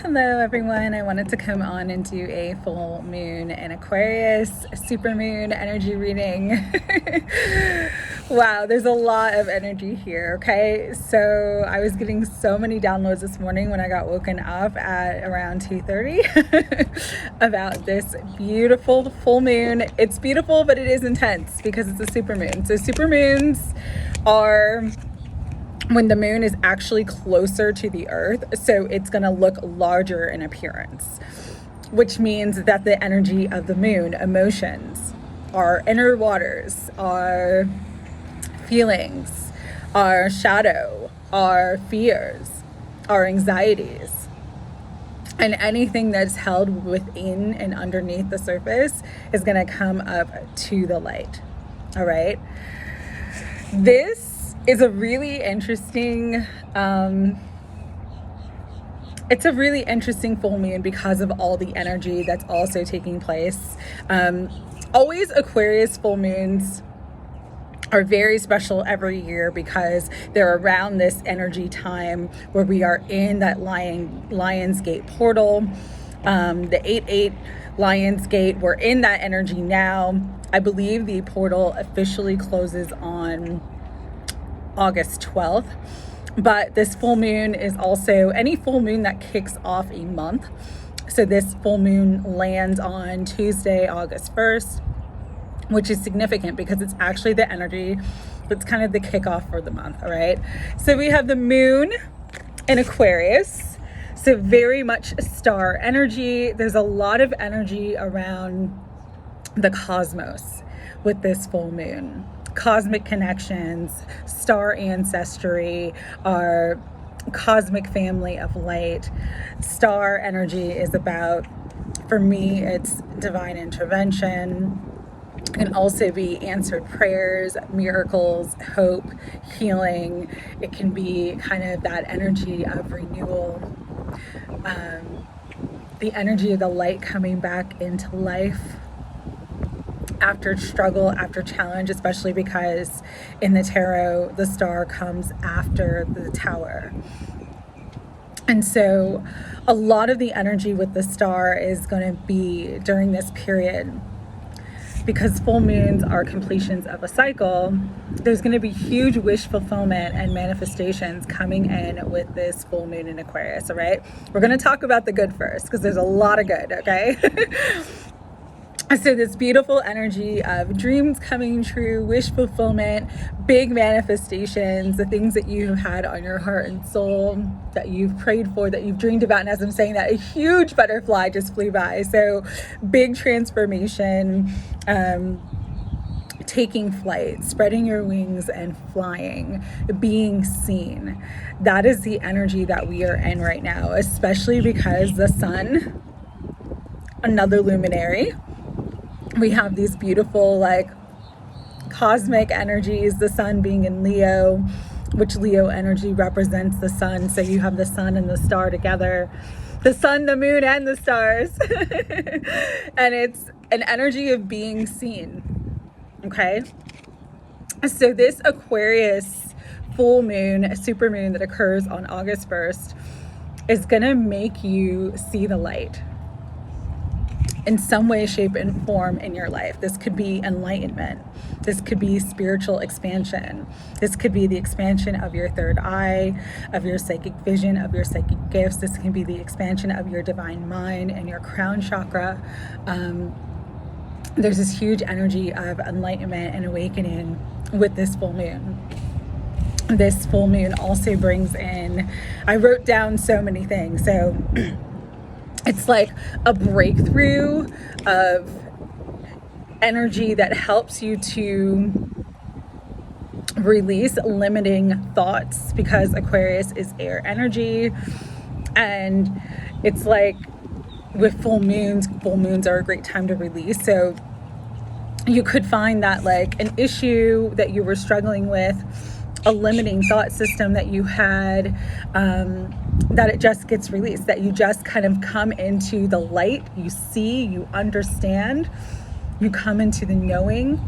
Hello everyone, I wanted to come on and do a full moon in Aquarius, super moon energy reading. Wow, there's a lot of energy here, okay? So I was getting so many downloads this morning when I got woken up at around 2:30 about this beautiful full moon. It's beautiful, but it is intense because it's a super moon. So super moons are when the moon is actually closer to the earth, so it's going to look larger in appearance, which means that the energy of the moon, emotions, our inner waters, our feelings, our shadow, our fears, our anxieties, and anything that's held within and underneath the surface is going to come up to the light. All right, this is a really interesting, it's a really interesting full moon because of all the energy that's also taking place. Always Aquarius full moons are very special every year because they're around this energy time where we are in that Lionsgate portal, the 8/8 Lionsgate. We're in that energy now. I believe the portal officially closes on August 12th, but this full moon is also any full moon that kicks off a month. So this full moon lands on Tuesday, August 1st, which is significant because it's actually the energy that's kind of the kickoff for the month. All right, so we have the moon in Aquarius, so very much star energy. There's a lot of energy around the cosmos with this full moon. Cosmic connections, star ancestry, our cosmic family of light. Star energy is about, for me, it's divine intervention. It can also be answered prayers, miracles, hope, healing. It can be kind of that energy of renewal, the energy of the light coming back into life after struggle, after challenge, especially because in the tarot, the star comes after the tower. And so a lot of the energy with the star is going to be during this period, because full moons are completions of a cycle. There's going to be huge wish fulfillment and manifestations coming in with this full moon in Aquarius, all right? We're going to talk about the good first because there's a lot of good, okay? So this beautiful energy of dreams coming true, wish fulfillment, big manifestations, the things that you have had on your heart and soul, that you've prayed for, that you've dreamed about. And as I'm saying that, a huge butterfly just flew by. So big transformation, taking flight, spreading your wings and flying, being seen. That is the energy that we are in right now, especially because the sun, another luminary, we have these beautiful like cosmic energies, the sun being in Leo, which Leo energy represents the sun. So you have the sun and the star together, the sun, the moon, and the stars. And it's an energy of being seen. Okay. So this Aquarius full moon, super moon that occurs on August 1st is going to make you see the light in some way, shape, and form in your life. This could be enlightenment. This could be spiritual expansion. This could be the expansion of your third eye, of your psychic vision, of your psychic gifts. This can be the expansion of your divine mind and your crown chakra. There's this huge energy of enlightenment and awakening with this full moon. This full moon also brings in, I wrote down so many things. So it's like a breakthrough of energy that helps you to release limiting thoughts, because Aquarius is air energy. And it's like with full moons are a great time to release. So you could find that like an issue that you were struggling with, a limiting thought system that you had, that it just gets released, that you just kind of come into the light, you see, you understand, you come into the knowing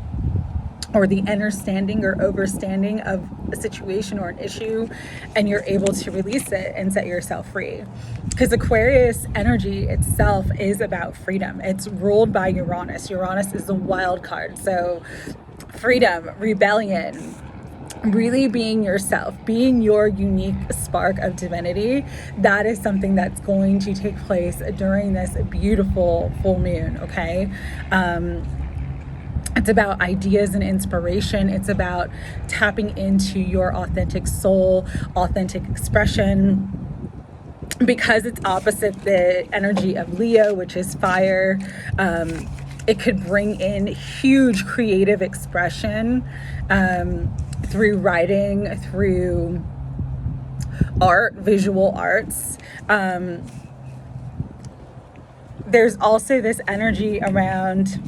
or the understanding or overstanding of a situation or an issue, and you're able to release it and set yourself free. Because Aquarius energy itself is about freedom. It's ruled by Uranus. Uranus is the wild card. So freedom, rebellion, really being yourself, being your unique spark of divinity, that is something that's going to take place during this beautiful full moon, okay? It's about ideas and inspiration. It's about tapping into your authentic soul, authentic expression. Because it's opposite the energy of Leo, which is fire, it could bring in huge creative expression through writing, through art, visual arts. There's also this energy around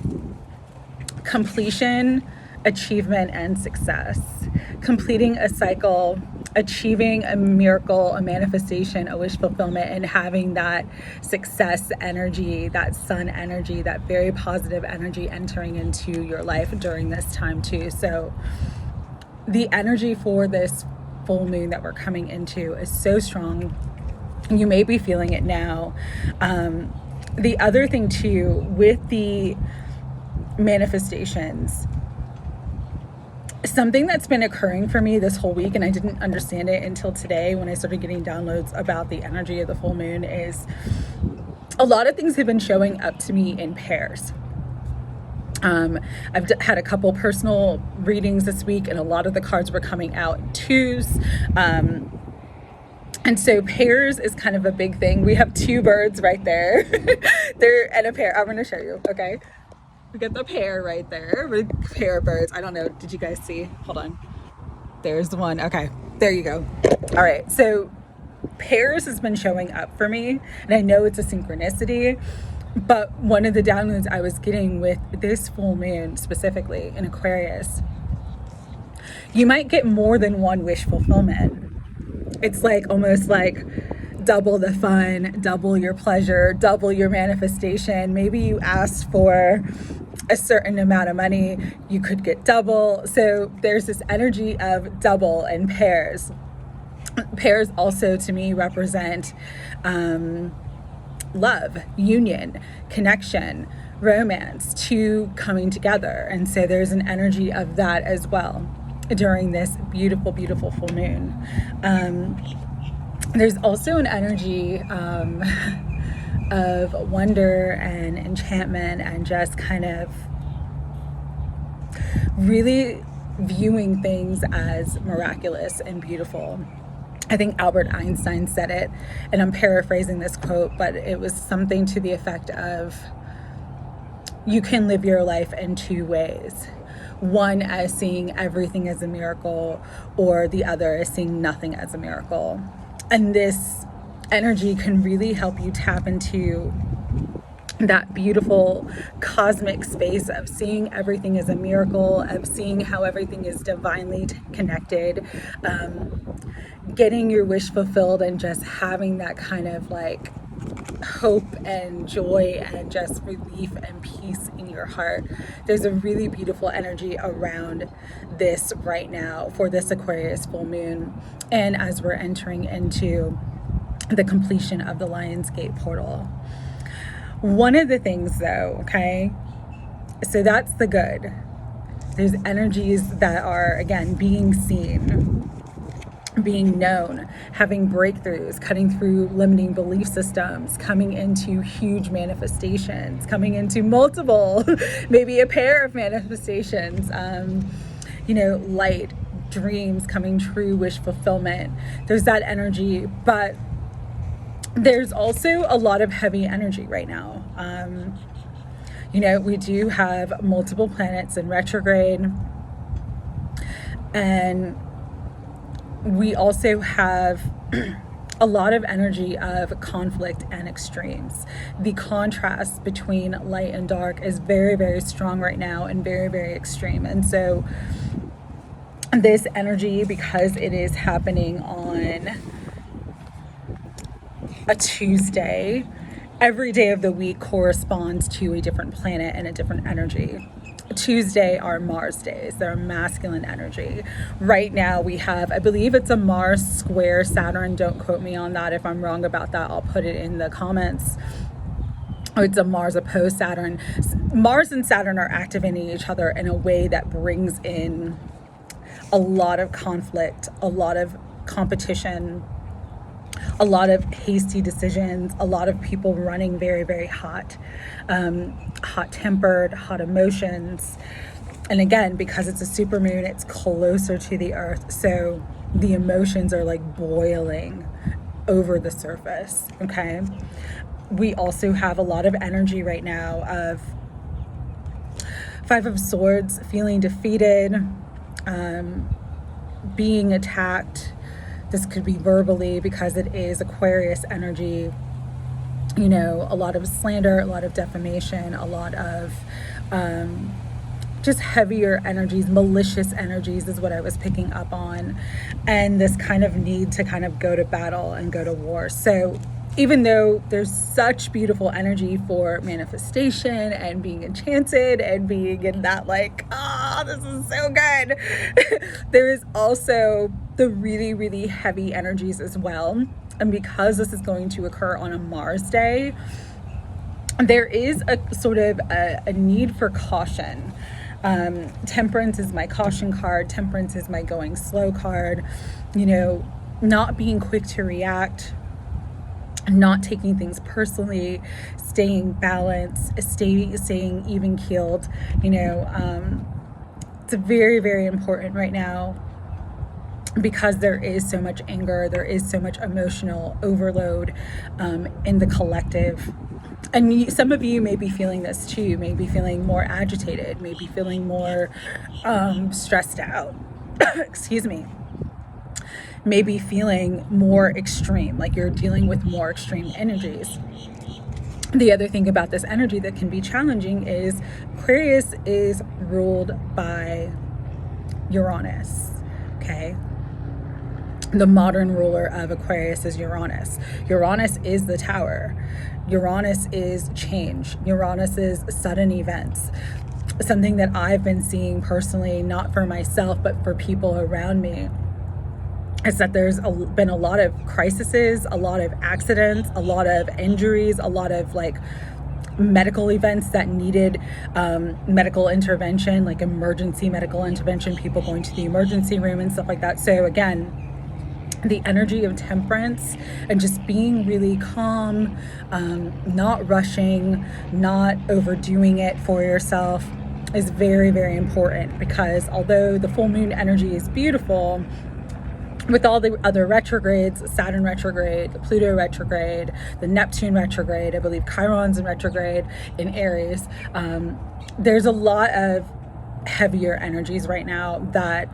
completion, achievement, and success. Completing a cycle, achieving a miracle, a manifestation, a wish fulfillment, and having that success energy, that sun energy, that very positive energy entering into your life during this time too. So the energy for this full moon that we're coming into is so strong. You may be feeling it now. The other thing too, with the manifestations, something that's been occurring for me this whole week, and I didn't understand it until today when I started getting downloads about the energy of the full moon, is a lot of things have been showing up to me in pairs. I've had a couple personal readings this week, and a lot of the cards were coming out in twos. And so pairs is kind of a big thing. We have two birds right there. They're in a pair. I'm going to show you, okay? We got the pair right there, pair of birds. I don't know, did you guys see? Hold on. There's the one. Okay, there you go. All right, so pairs has been showing up for me, and I know it's a synchronicity, but one of the downloads I was getting with this full moon specifically in Aquarius, you might get more than one wish fulfillment. It's like almost like double the fun, double your pleasure, double your manifestation. Maybe you asked for a certain amount of money, you could get double. So there's this energy of double and pairs. Pairs also to me represent love, union, connection, romance, two coming together. And so there's an energy of that as well during this beautiful, beautiful full moon. There's also an energy of wonder and enchantment and just kind of really viewing things as miraculous and beautiful. I think Albert Einstein said it, and I'm paraphrasing this quote, but it was something to the effect of, you can live your life in two ways. One as seeing everything as a miracle, or the other as seeing nothing as a miracle. And this energy can really help you tap into that beautiful cosmic space of seeing everything as a miracle, of seeing how everything is divinely connected, getting your wish fulfilled, and just having that kind of like hope and joy and just relief and peace in your heart. There's a really beautiful energy around this right now for this Aquarius full moon, and as we're entering into the completion of the Lionsgate portal. One of the things though, okay, so that's the good. There's energies that are, again, being seen, being known, having breakthroughs, cutting through limiting belief systems, coming into huge manifestations, coming into multiple, maybe a pair of manifestations, light, dreams coming true, wish fulfillment. There's that energy, but there's also a lot of heavy energy right now. We do have multiple planets in retrograde, and we also have a lot of energy of conflict and extremes. The contrast between light and dark is very, very strong right now and very, very extreme. And so this energy, because it is happening on a Tuesday, every day of the week corresponds to a different planet and a different energy. Tuesday are Mars days. They're masculine energy. Right now we have, I believe it's a Mars square Saturn. Don't quote me on that. If I'm wrong about that, I'll put it in the comments. Oh, it's a Mars opposed Saturn. Mars and Saturn are activating each other in a way that brings in a lot of conflict, a lot of competition, a lot of hasty decisions, a lot of people running very, very hot, hot-tempered, hot emotions. And again, because it's a supermoon, it's closer to the earth. So the emotions are like boiling over the surface, okay? We also have a lot of energy right now of Five of Swords, feeling defeated, being attacked. This could be verbally because it is Aquarius energy. You know, a lot of slander, a lot of defamation, a lot of just heavier energies, malicious energies is what I was picking up on. And this kind of need to kind of go to battle and go to war. So even though there's such beautiful energy for manifestation and being enchanted and being in that like, this is so good, there is also the really, really heavy energies as well. And because this is going to occur on a Mars day, there is a sort of a need for caution. Temperance is my caution card. Temperance is my going slow card. You know, not being quick to react, not taking things personally, staying balanced, staying even keeled. You know, it's very, very important right now because there is so much anger, there is so much emotional overload in the collective. And some of you may be feeling this too, may be feeling more agitated, maybe feeling more stressed out, excuse me, maybe feeling more extreme, like you're dealing with more extreme energies. The other thing about this energy that can be challenging is Aquarius is ruled by Uranus, okay? The modern ruler of Aquarius is Uranus. Uranus is the tower. Uranus is change. Uranus is sudden events. Something that I've been seeing personally, not for myself, but for people around me, is that there's been a lot of crises, a lot of accidents, a lot of injuries, a lot of like medical events that needed medical intervention, like emergency medical intervention, people going to the emergency room and stuff like that. So again, the energy of temperance and just being really calm, not rushing, not overdoing it for yourself is very, very important, because although the full moon energy is beautiful, with all the other retrogrades, Saturn retrograde, the Pluto retrograde, the Neptune retrograde, I believe Chiron's in retrograde in Aries, there's a lot of heavier energies right now that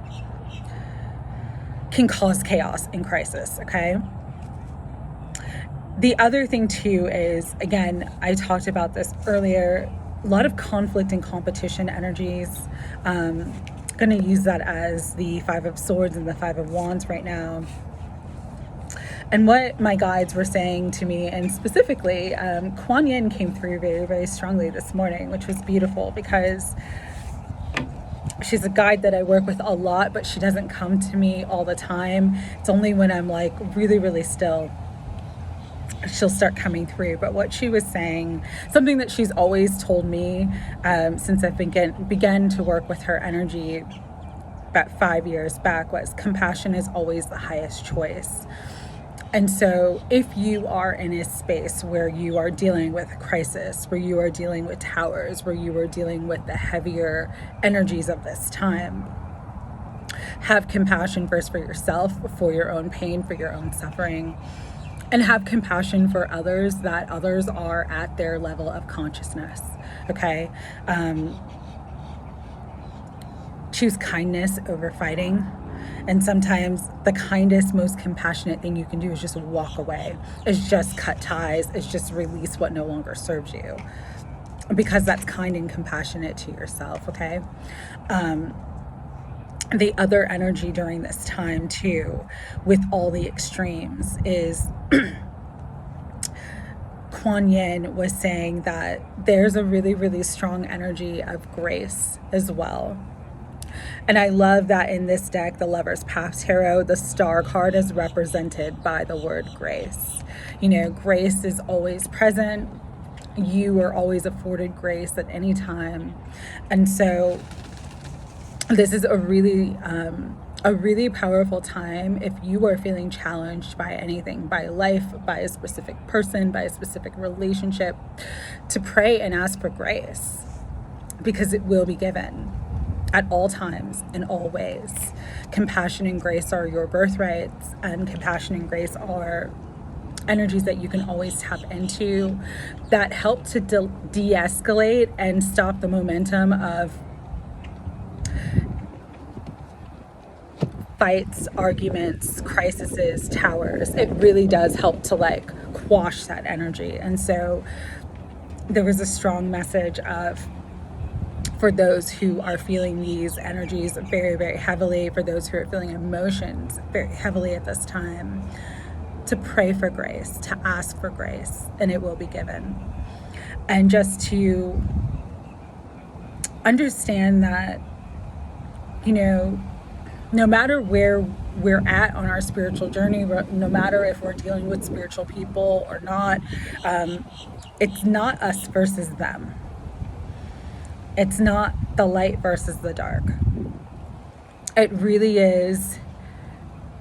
can cause chaos and crisis, okay? The other thing too is, again, I talked about this earlier, a lot of conflict and competition energies. Going to use that as the Five of Swords and the Five of Wands right now. And what my guides were saying to me, and specifically, Kuan Yin came through very, very strongly this morning, which was beautiful because she's a guide that I work with a lot, but she doesn't come to me all the time. It's only when I'm like really, really still, she'll start coming through. But what she was saying, something that she's always told me since I've began to work with her energy about 5 years back, was compassion is always the highest choice. And so if you are in a space where you are dealing with a crisis, where you are dealing with towers, where you are dealing with the heavier energies of this time, have compassion first for yourself, for your own pain, for your own suffering, and have compassion for others, that others are at their level of consciousness, okay? Choose kindness over fighting. And sometimes the kindest, most compassionate thing you can do is just walk away. It's just cut ties. It's just release what no longer serves you. Because that's kind and compassionate to yourself, okay? The other energy during this time too, with all the extremes, is Kuan Yin was saying that there's a really, really strong energy of grace as well. And I love that in this deck, the Lover's Path Tarot, the star card is represented by the word grace. You know, grace is always present. You are always afforded grace at any time. And so this is a really powerful time if you are feeling challenged by anything, by life, by a specific person, by a specific relationship, to pray and ask for grace, because it will be given at all times, in all ways. Compassion and grace are your birthrights, and compassion and grace are energies that you can always tap into that help to de-escalate and stop the momentum of fights, arguments, crises, towers. It really does help to like quash that energy. And so there was a strong message of, for those who are feeling these energies very, very heavily, for those who are feeling emotions very heavily at this time, to pray for grace, to ask for grace, and it will be given. And just to understand that, you know, no matter where we're at on our spiritual journey, no matter if we're dealing with spiritual people or not, it's not us versus them. It's not the light versus the dark. It really is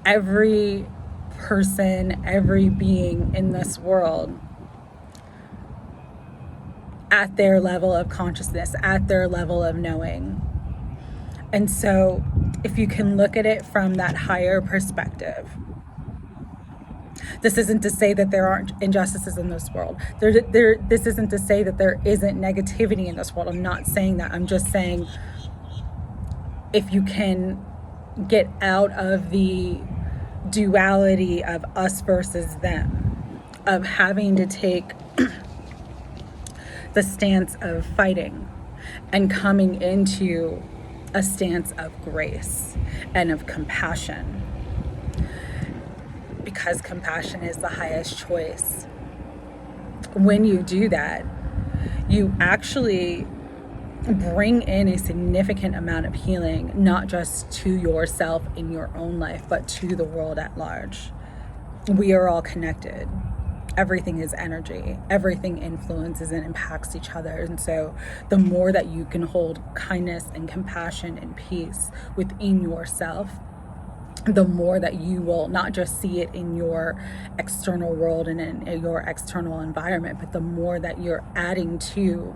every person, every being in this world at their level of consciousness, at their level of knowing. And so if you can look at it from that higher perspective, this isn't to say that there aren't injustices in this world. This isn't to say that there isn't negativity in this world. I'm not saying that. I'm just saying if you can get out of the duality of us versus them, of having to take the stance of fighting and coming into a stance of grace and of compassion, because compassion is the highest choice. When you do that, you actually bring in a significant amount of healing, not just to yourself in your own life, but to the world at large. We are all connected. Everything is energy. Everything influences and impacts each other. And so the more that you can hold kindness and compassion and peace within yourself, the more that you will not just see it in your external world and in your external environment, but the more that you're adding to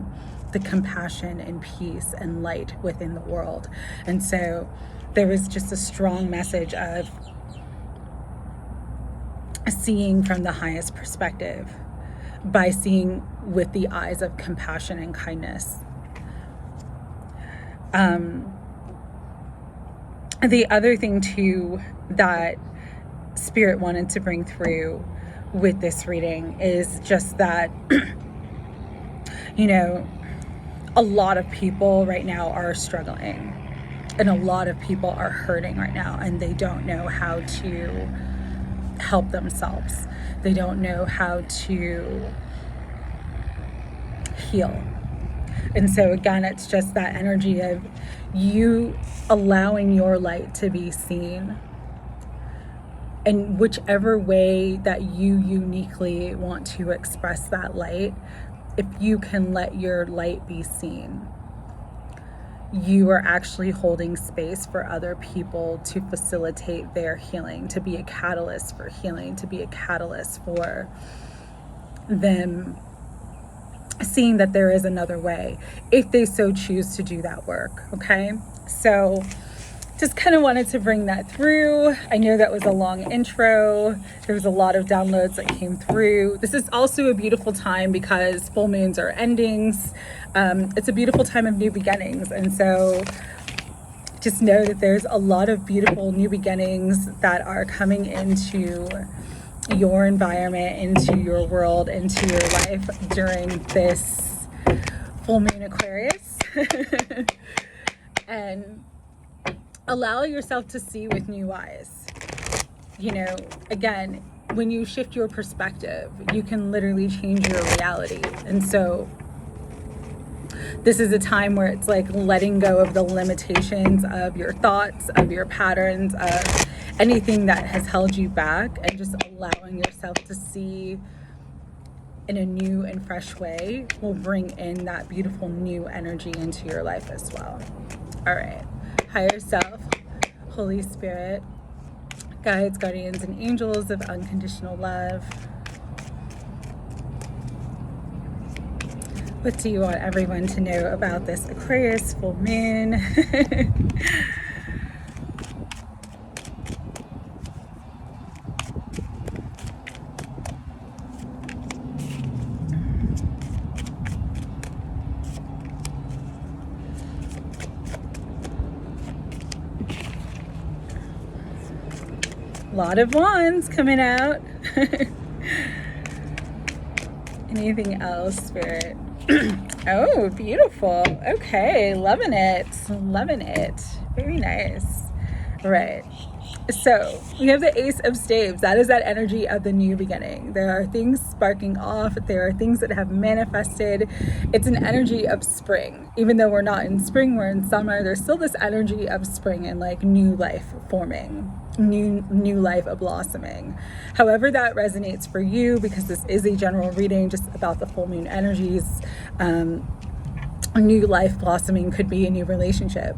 the compassion and peace and light within the world. And so there is just a strong message of seeing from the highest perspective, by seeing with the eyes of compassion and kindness. The other thing too that Spirit wanted to bring through with this reading is just that, you know, a lot of people right now are struggling, and a lot of people are hurting right now, and they don't know how to help themselves. They don't know how to heal. And so again, it's just that energy of you allowing your light to be seen, and whichever way that you uniquely want to express that light, if you can let your light be seen, you are actually holding space for other people to facilitate their healing, to be a catalyst for healing, to be a catalyst for them seeing that there is another way, if they so choose to do that work. Okay, so just kind of wanted to bring that through. I know that was a long intro. There was a lot of downloads that came through. This is also a beautiful time because full moons are endings. It's a beautiful time of new beginnings. And so just know that there's a lot of beautiful new beginnings that are coming into your environment, into your world, into your life during this full moon Aquarius. And allow yourself to see with new eyes. You know, again, when you shift your perspective, you can literally change your reality. And so this is a time where it's like letting go of the limitations of your thoughts, of your patterns, of anything that has held you back, and just allowing yourself to see in a new and fresh way will bring in that beautiful new energy into your life as well. All right, higher self, Holy Spirit, guides, guardians, and angels of unconditional love. What do you want everyone to know about this Aquarius full moon? A lot of wands coming out. Anything else, Spirit? Oh, beautiful. Okay, loving it. Loving it. Very nice. Right. So we have the Ace of Staves. That is that energy of the new beginning. There are things sparking off. There are things that have manifested. It's an energy of spring. Even though we're not in spring, we're in summer. There's still this energy of spring and like new life forming, new life blossoming. However that resonates for you, because this is a general reading just about the full moon energies. New life blossoming could be a new relationship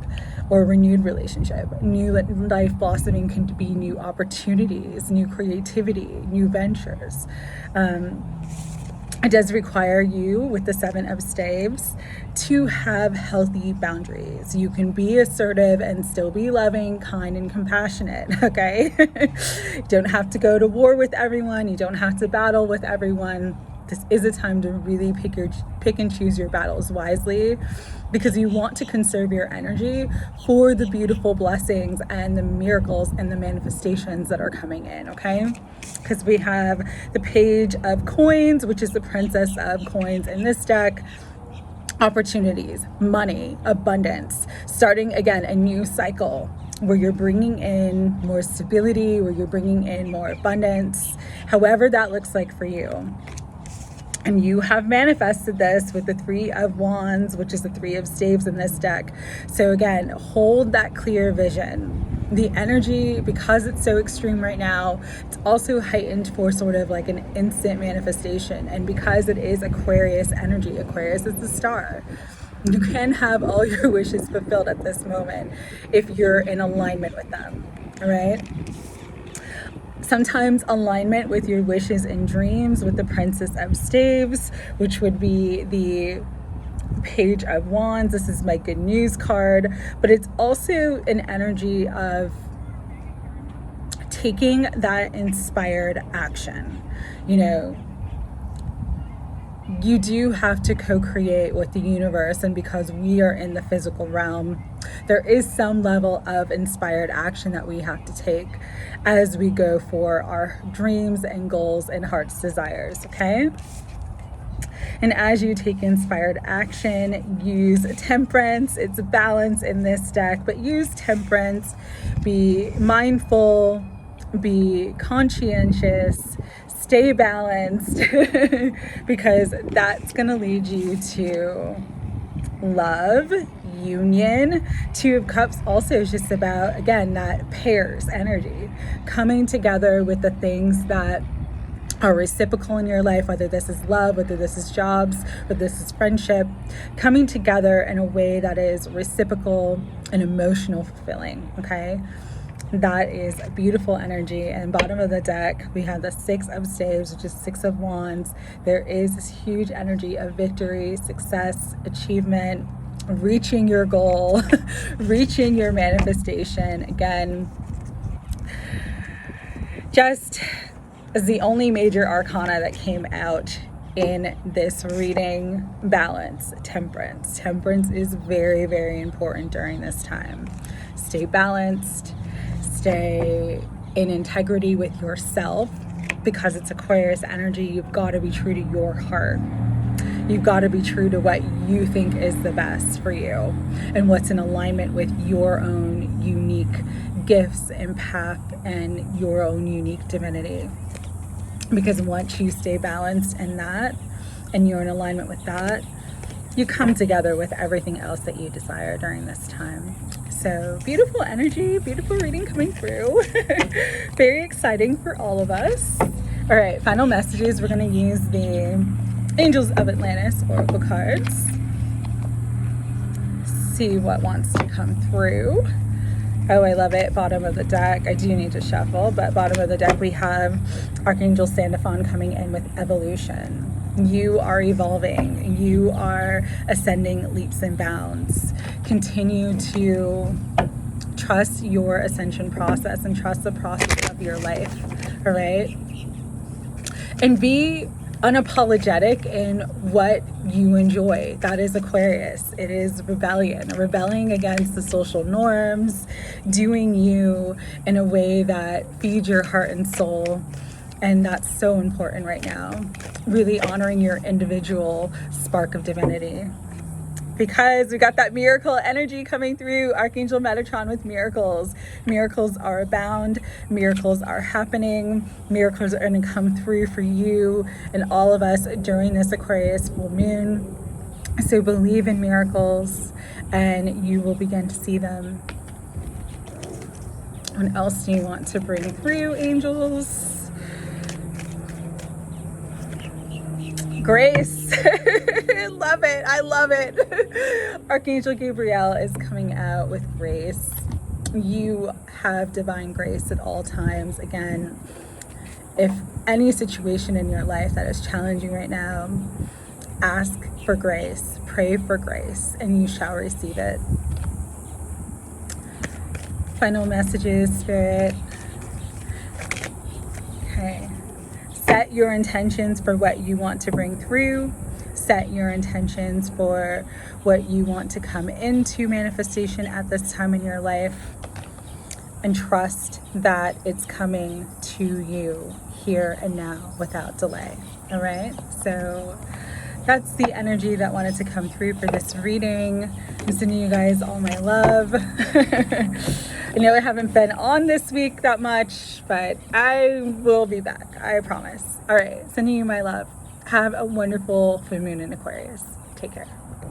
or a renewed relationship. New life blossoming can be new opportunities, new creativity, new ventures. It does require you, with the Seven of Staves, to have healthy boundaries. You can be assertive and still be loving, kind, and compassionate, okay? You don't have to go to war with everyone. You don't have to battle with everyone. This is a time to really pick and choose your battles wisely, because you want to conserve your energy for the beautiful blessings and the miracles and the manifestations that are coming in, okay? Because we have the Page of Coins, which is the Princess of Coins in this deck. Opportunities, money, abundance, starting again a new cycle where you're bringing in more stability, where you're bringing in more abundance, however that looks like for you. And you have manifested this with the Three of Wands, which is the Three of Staves in this deck. So again, hold that clear vision. The energy, because it's so extreme right now, it's also heightened for sort of like an instant manifestation. And because it is Aquarius energy, Aquarius is the star. You can have all your wishes fulfilled at this moment if you're in alignment with them, all right? Sometimes alignment with your wishes and dreams with the Princess of Staves, which would be the Page of Wands. This is my good news card, but it's also an energy of taking that inspired action. You know, you do have to co-create with the universe, and because we are in the physical realm, there is some level of inspired action that we have to take as we go for our dreams and goals and heart's desires, okay? And as you take inspired action, use temperance. It's balance in this deck, but use temperance. Be mindful, be conscientious, stay balanced, because that's going to lead you to love, union. Two of Cups also is just about, again, that Pearce energy, coming together with the things that are reciprocal in your life, whether this is love, whether this is jobs, whether this is friendship, coming together in a way that is reciprocal and emotional fulfilling, okay? That is a beautiful energy. And bottom of the deck, we have the Six of Staves, which is Six of Wands. There is this huge energy of victory, success, achievement, reaching your goal, reaching your manifestation. Again, just as the only major arcana that came out in this reading, balance, temperance. Temperance is very, very important during this time. Stay balanced, stay in integrity with yourself, because it's Aquarius energy. You've got to be true to your heart. You've got to be true to what you think is the best for you and what's in alignment with your own unique gifts and path and your own unique divinity. Because once you stay balanced in that and you're in alignment with that, you come together with everything else that you desire during this time. So beautiful energy, beautiful reading coming through. Very exciting for all of us. All right, final messages. We're going to use the Angels of Atlantis Oracle cards. See what wants to come through. Oh, I love it. Bottom of the deck. I do need to shuffle, but bottom of the deck we have Archangel Sandalphon coming in with evolution. You are evolving. You are ascending leaps and bounds. Continue to trust your ascension process and trust the process of your life. All right? And be unapologetic in what you enjoy. That is Aquarius. It is rebellion, rebelling against the social norms, doing you in a way that feeds your heart and soul. And that's so important right now. Really honoring your individual spark of divinity. Because we got that miracle energy coming through. Archangel Metatron with miracles. Miracles are abound. Miracles are happening. Miracles are going to come through for you and all of us during this Aquarius full moon. So believe in miracles and you will begin to see them. What else do you want to bring through, angels? Grace. Love it. I love it. Archangel Gabriel is coming out with grace. You have divine grace at all times. Again, if any situation in your life that is challenging right now, ask for grace, pray for grace, and you shall receive it. Final messages, Spirit. Okay. Set your intentions for what you want to bring through. Set your intentions for what you want to come into manifestation at this time in your life. And trust that it's coming to you here and now without delay. All right? So that's the energy that wanted to come through for this reading. I'm sending you guys all my love. I know I haven't been on this week that much, but I will be back. I promise. All right. Sending you my love. Have a wonderful full moon in Aquarius. Take care.